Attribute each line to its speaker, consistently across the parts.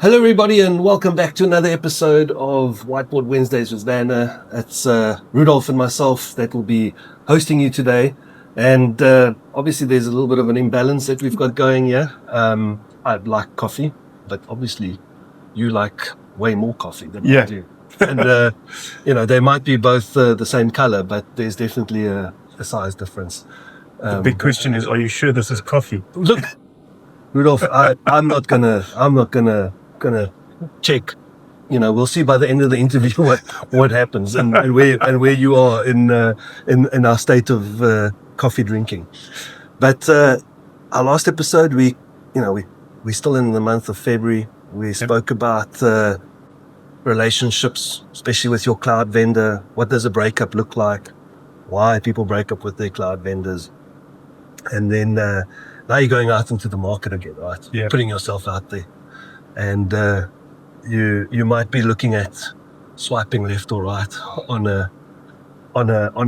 Speaker 1: Hello, everybody, and welcome back to another episode of Whiteboard Wednesdays with Dana. It's Rudolph and myself that will be hosting you today. And obviously, there's a little bit of an imbalance that we've got going here. I'd like coffee, but obviously, you like way more coffee than I do. And, they might be both the same color, but there's definitely a size difference.
Speaker 2: The big question is, are you sure this is coffee?
Speaker 1: Look, Rudolph, I'm not gonna check. We'll see by the end of the interview what happens and where you are in our state of coffee drinking. But our last episode, we're still in the month of February. We spoke about relationships, especially with your cloud vendor. What does a breakup look like? Why people break up with their cloud vendors? And then now you're going out into the market again, right?
Speaker 2: Yeah.
Speaker 1: Putting yourself out there. And you might be looking at swiping left or right on a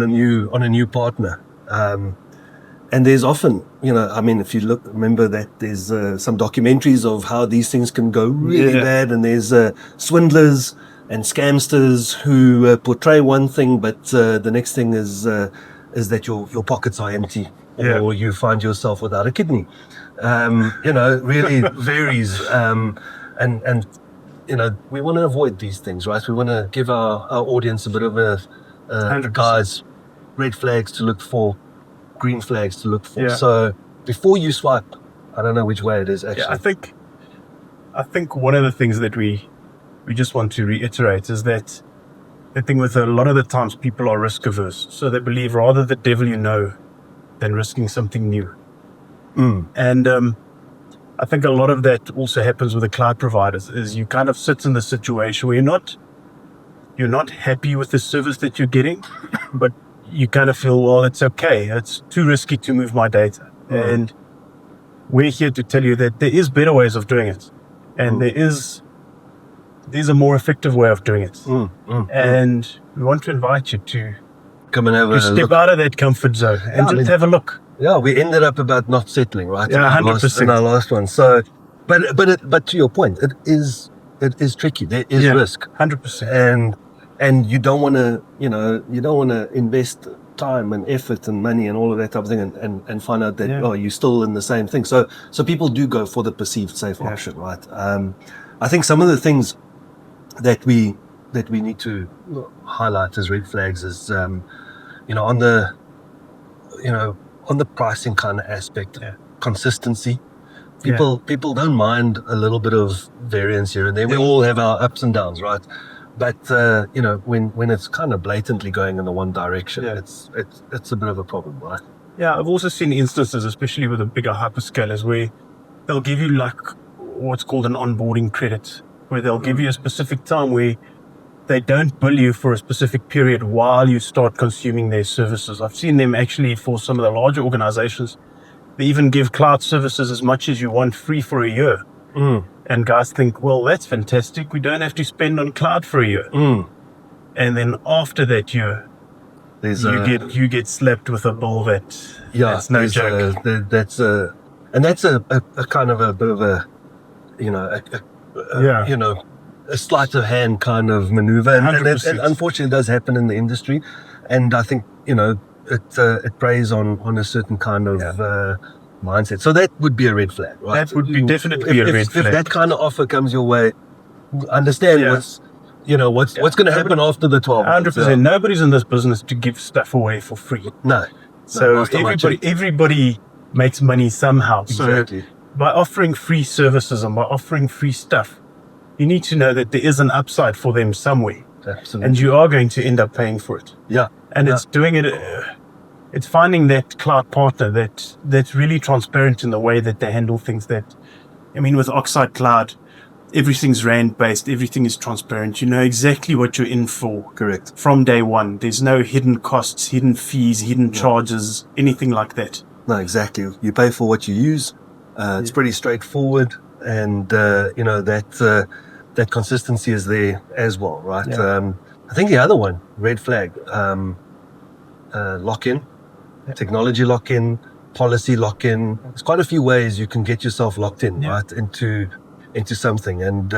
Speaker 1: new partner. And there's often, if you remember that there's some documentaries of how these things can go really bad, and there's swindlers and scamsters who portray one thing, but the next thing is that your pockets are empty, or you find yourself without a kidney. Really varies. And we want to avoid these things, right? We want to give our audience a bit of a guys, red flags to look for, green flags to look for. Yeah. So before you swipe, I don't know which way it is actually.
Speaker 2: Yeah, I think one of the things that we just want to reiterate is that the thing with a lot of the times people are risk averse. So they believe rather the devil you know than risking something new. And I think a lot of that also happens with the cloud providers is you kind of sit in the situation where you're not happy with the service that you're getting, but you kind of feel, well, it's okay. It's too risky to move my data. And we're here to tell you that there is better ways of doing it. And there's a more effective way of doing it. And we want to invite you to
Speaker 1: come and have a
Speaker 2: step
Speaker 1: look
Speaker 2: out of that comfort zone and just have a look.
Speaker 1: Yeah, we ended up about not settling, right?
Speaker 2: Yeah, 100%.
Speaker 1: In our last one. So, but to your point, it is tricky. There is risk,
Speaker 2: 100%.
Speaker 1: And you don't want to invest time and effort and money and all of that type of thing and find out that you're still in the same thing. So people do go for the perceived safe option, right? I think some of the things that we need to highlight as red flags is on the pricing kind of aspect, consistency. People don't mind a little bit of variance here and there. We all have our ups and downs, right? But when it's kind of blatantly going in the one direction, it's a bit of a problem, right?
Speaker 2: Yeah, I've also seen instances, especially with the bigger hyperscalers, where they'll give you like what's called an onboarding credit, where they'll give you a specific time where they don't bill you for a specific period while you start consuming their services. I've seen them actually for some of the larger organizations. They even give cloud services as much as you want free for a year. And guys think, well, that's fantastic. We don't have to spend on cloud for a year. And then after that year, you get slapped with a bill that's no joke.
Speaker 1: That's a kind of a bit of a sleight of hand kind of maneuver, and unfortunately it does happen in the industry. And I think it preys on a certain kind of mindset. So that would be a red flag, right?
Speaker 2: That would be definitely a red flag.
Speaker 1: If that kind of offer comes your way, understand what's going to happen after the 12 months.
Speaker 2: 100%. Nobody's in this business to give stuff away for free.
Speaker 1: No.
Speaker 2: So everybody makes money somehow.
Speaker 1: Exactly.
Speaker 2: So by offering free services and by offering free stuff, you need to know that there is an upside for them somewhere.
Speaker 1: Absolutely.
Speaker 2: And you are going to end up paying for it.
Speaker 1: Yeah.
Speaker 2: And it's doing it, it's finding that cloud partner that's really transparent in the way that they handle things. With Oxide Cloud, everything's RAND based, everything is transparent. You know exactly what you're in for.
Speaker 1: Correct.
Speaker 2: From day one. There's no hidden costs, hidden fees, hidden charges, anything like that.
Speaker 1: No, exactly. You pay for what you use. It's pretty straightforward. And, that consistency is there as well, right?
Speaker 2: Yeah.
Speaker 1: I think the other one, red flag, lock-in, technology lock-in, policy lock-in. There's quite a few ways you can get yourself locked in, right, into into something. And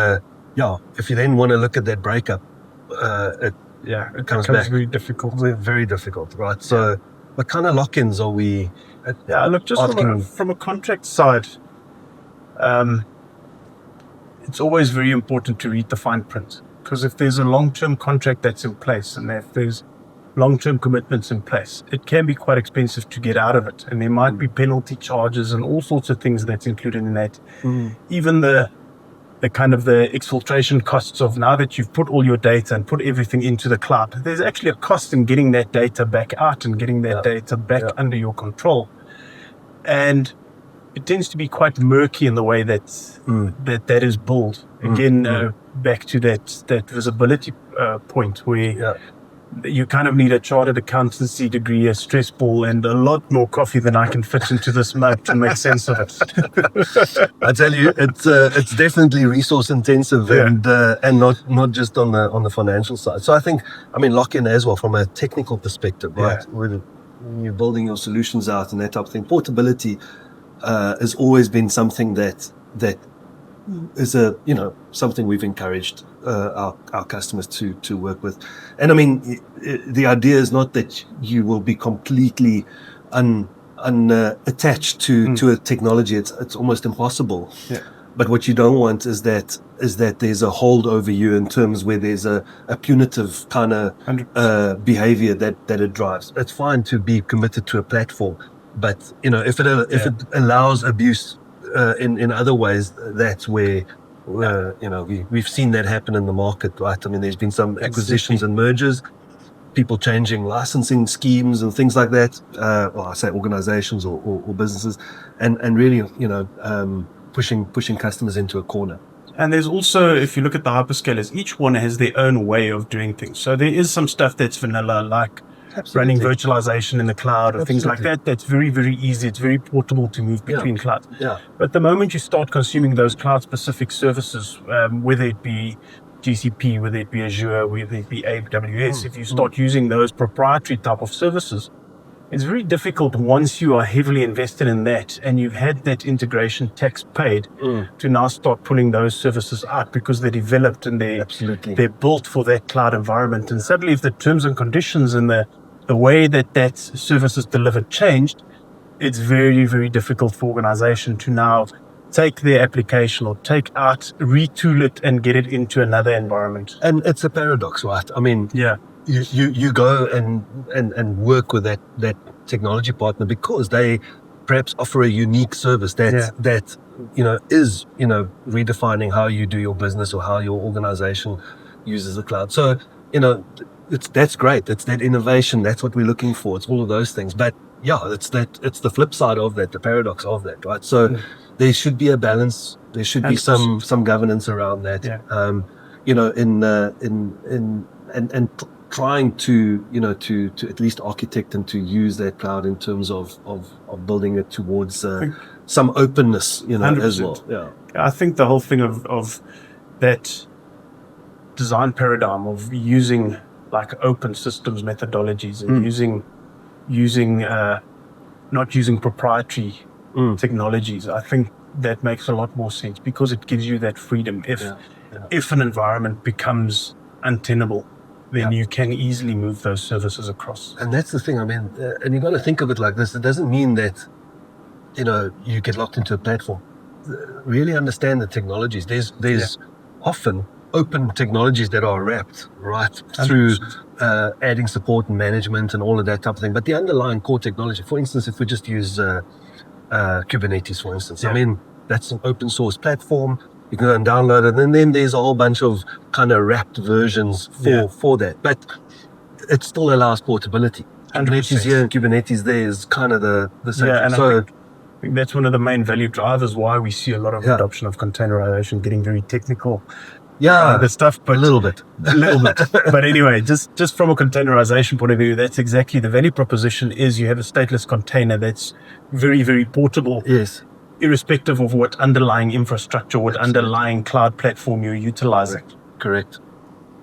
Speaker 1: if you then want to look at that breakup, it comes back
Speaker 2: very difficult.
Speaker 1: Very difficult, right? So what kind of lock-ins are we
Speaker 2: look, just from a contract side, it's always very important to read the fine print, because if there's a long-term contract that's in place and if there's long-term commitments in place, it can be quite expensive to get out of it, and there might be penalty charges and all sorts of things that's included in that. Even the kind of the exfiltration costs of, now that you've put all your data and put everything into the cloud, there's actually a cost in getting that data back out and getting that data back under your control. And it tends to be quite murky in the way that is built. Again, back to that visibility point where you kind of need a chartered accountancy degree, a stress ball, and a lot more coffee than I can fit into this mug to make sense of it.
Speaker 1: I tell you, it's definitely resource intensive and not just on the financial side. So I think, lock-in as well from a technical perspective, right? When you're building your solutions out and that type of thing, portability has always been something that is something we've encouraged our customers to work with. And the idea is not that you will be completely unattached to a technology. It's almost impossible. But what you don't want is that there's a hold over you in terms where there's a punitive kind of behavior that it drives. It's fine to be committed to a platform, but if it allows abuse in other ways, that's where we've seen that happen in the market, right? There's been some acquisitions and mergers, people changing licensing schemes and things like that. I say organizations or businesses, and really pushing customers into a corner.
Speaker 2: And there's also, if you look at the hyperscalers, each one has their own way of doing things. So there is some stuff that's vanilla, like running virtualization in the cloud or things like that. That's very, very easy. It's very portable to move between clouds. But the moment you start consuming those cloud-specific services, whether it be GCP, whether it be Azure, whether it be AWS, if you start using those proprietary type of services, it's very difficult once you are heavily invested in that and you've had that integration tax paid to now start pulling those services out, because they're developed and they're built for that cloud environment. And suddenly, if the terms and conditions and the way that service is delivered changed, it's very, very difficult for organization to now take their application or take out, retool it and get it into another environment.
Speaker 1: And it's a paradox, right? You go and work with that technology partner because they perhaps offer a unique service that is redefining how you do your business or how your organization uses the cloud. So that's great. It's that innovation. That's what we're looking for. It's all of those things. But it's the flip side of that, the paradox of that, right? So there should be a balance. There should be some governance around that. In trying to at least architect and to use that cloud in terms of building it towards some openness, 100%. As well.
Speaker 2: I think the whole thing of that design paradigm of using like open systems methodologies and using not using proprietary technologies, I think that makes a lot more sense, because it gives you that freedom. If an environment becomes untenable, then you can easily move those services across.
Speaker 1: And that's the thing. And you've got to think of it like this. It doesn't mean that you get locked into a platform. Really understand the technologies. There's often open technologies that are wrapped right through adding support and management and all of that type of thing. But the underlying core technology, for instance, if we just use Kubernetes, for instance, that's an open source platform. You can go and download it, and then there's a whole bunch of kind of wrapped versions for that. But it still allows portability. Kubernetes here and Kubernetes there is kind of the same.
Speaker 2: And I think that's one of the main value drivers why we see a lot of adoption of containerization, getting very technical. The stuff, but
Speaker 1: a little bit.
Speaker 2: But anyway, just from a containerization point of view, that's exactly the value proposition. Is you have a stateless container that's very, very portable.
Speaker 1: Yes.
Speaker 2: Irrespective of what underlying infrastructure, what underlying cloud platform you're utilizing.
Speaker 1: Correct.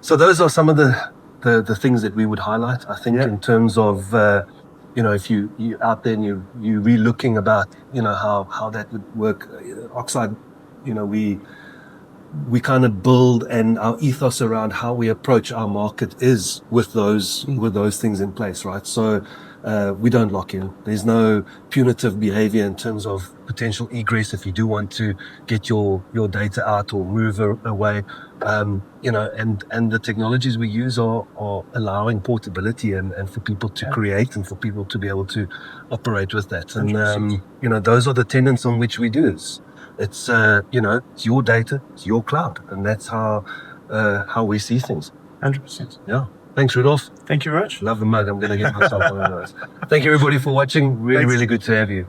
Speaker 1: So those are some of the things that we would highlight, I think, in terms of, if you out there and you're re-looking about, how that would work. Oxide, we we kind of build, and our ethos around how we approach our market is with those things in place, right? So we don't lock in. There's no punitive behavior in terms of potential egress if you do want to get your data out or move away. And the technologies we use are allowing portability and for people to create and for people to be able to operate with that. And those are the tenets on which we do this. It's it's your data, it's your cloud, and that's how we see things.
Speaker 2: 100%.
Speaker 1: Yeah. Thanks, Rudolph.
Speaker 2: Thank you very much.
Speaker 1: Love the mug. I'm going to get myself one of those. Thank you, everybody, for watching. Really, really good to have you.